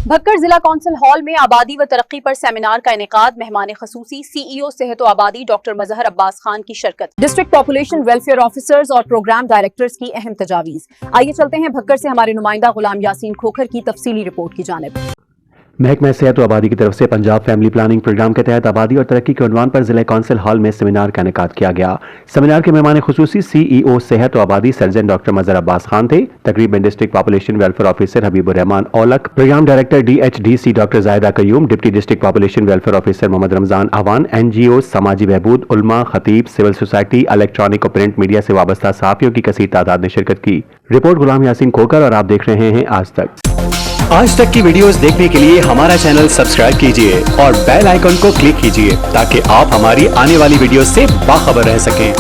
بھکر ضلع council hall میں آبادی و ترقی پر سیمینار کا انعقاد، مہمان خصوصی CEO صحت و آبادی ڈاکٹر مظہر عباس خان کی شرکت، ڈسٹرکٹ پاپولیشن ویلفیئر آفیسرز اور پروگرام ڈائریکٹرز کی اہم تجاویز۔ آئیے چلتے ہیں بھکر سے ہمارے نمائندہ غلام یاسین کھوکھر کی تفصیلی رپورٹ کی جانب۔ محکمہ صحت و آبادی کی طرف سے پنجاب فیملی پلاننگ پروگرام کے تحت آبادی اور ترقی کے عنوان پر ضلع کونسل ہال میں سیمینار کا انعقاد کیا گیا۔ سیمینار کے مہمان خصوصی CEO صحت و آبادی سرجن ڈاکٹر مظہر عباس خان تھے۔ تقریب میں district population welfare officer Habib ur Rehman Aulakh, programme director DHDC doctor Zahida Qayyum, deputy district population welfare officer Muhammad Ramzan Awan, NGOs، سماجی بہبود، علماء، خطیب، سول سوسائٹی، الیکٹرانک اور پرنٹ میڈیا سے وابستہ صحافیوں کی کثیر تعداد نے شرکت کی۔ رپورٹ غلام یاسین کھوکھر اور آپ دیکھ رہے ہیں آج تک۔ آج تک کی ویڈیوز دیکھنے کے لیے ہمارا چینل سبسکرائب کیجئے اور بیل آئیکن کو کلک کیجئے تاکہ آپ ہماری آنے والی ویڈیوز سے باخبر رہ سکیں۔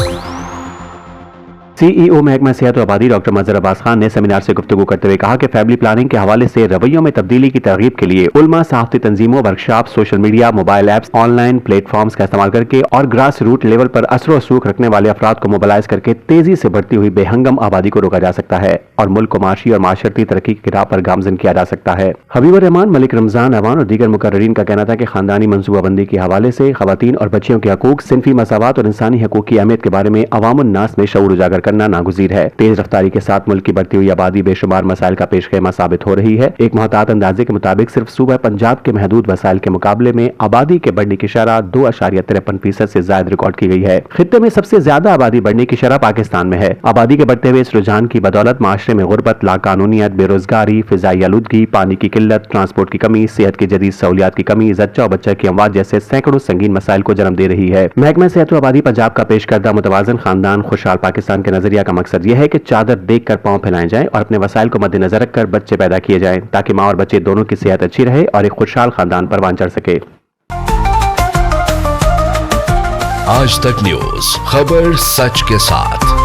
CEO محکمہ صحت و آبادی ڈاکٹر مظہر عباس خان نے سیمینار سے گفتگو کرتے ہوئے کہا کہ فیملی پلاننگ کے حوالے سے رویوں میں تبدیلی کی ترغیب کے لیے علماء، صحافتی تنظیموں، workshop, social media, mobile apps, online platforms کا استعمال کر کے اور گراس روٹ لیول پر اثر و رسوخ رکھنے والے افراد کو موبلائز کر کے تیزی سے بڑھتی ہوئی بے ہنگم آبادی کو روکا جا سکتا ہے اور ملک کو معاشی اور معاشرتی ترقی کی راہ پر گامزن کیا جا سکتا ہے۔ حبیب الرحمان، ملک رمضان اعوان اور دیگر مقررین کا کہنا تھا کہ خاندانی منصوبہ بندی کے حوالے سے خواتین اور بچیوں کے حقوق، صنفی مساوات اور انسانی حقوق کی اہمیت کے بارے میں عوام الناس میں شعور اجاگر کرنا ناگزیر ہے۔ تیز رفتاری کے ساتھ ملک کی بڑھتی ہوئی آبادی بے شمار مسائل کا پیش خیمہ ثابت ہو رہی ہے۔ ایک محتاط اندازے کے مطابق صرف صوبہ پنجاب کے محدود وسائل کے مقابلے میں آبادی کے بڑھنے کی شرح 2.53% سے زائد ریکارڈ کی گئی ہے۔ خطے میں سب سے زیادہ آبادی بڑھنے کی شرح پاکستان میں ہے۔ آبادی کے بڑھتے ہوئے اس رجحان کی بدولت معاشرے میں غربت، لاقانونیت، بے روزگاری، فضائی آلودگی، پانی کی قلت، ٹرانسپورٹ کی کمی، صحت کی جدید سہولیات کی کمی، زچہ و بچہ کی اموات جیسے سینکڑوں سنگین مسائل کو جنم دے رہی ہے۔ محکمہ صحت و آبادی پنجاب کا پیش کردہ متوازن خاندان خوشحال پاکستان کے نظریہ کا مقصد یہ ہے کہ چادر دیکھ کر پاؤں پھیلائے جائیں اور اپنے وسائل کو مد نظر رکھ کر بچے پیدا کیے جائیں تاکہ ماں اور بچے دونوں کی صحت اچھی رہے اور ایک خوشحال خاندان پروان چڑھ سکے۔ آج تک نیوز، خبر سچ کے ساتھ۔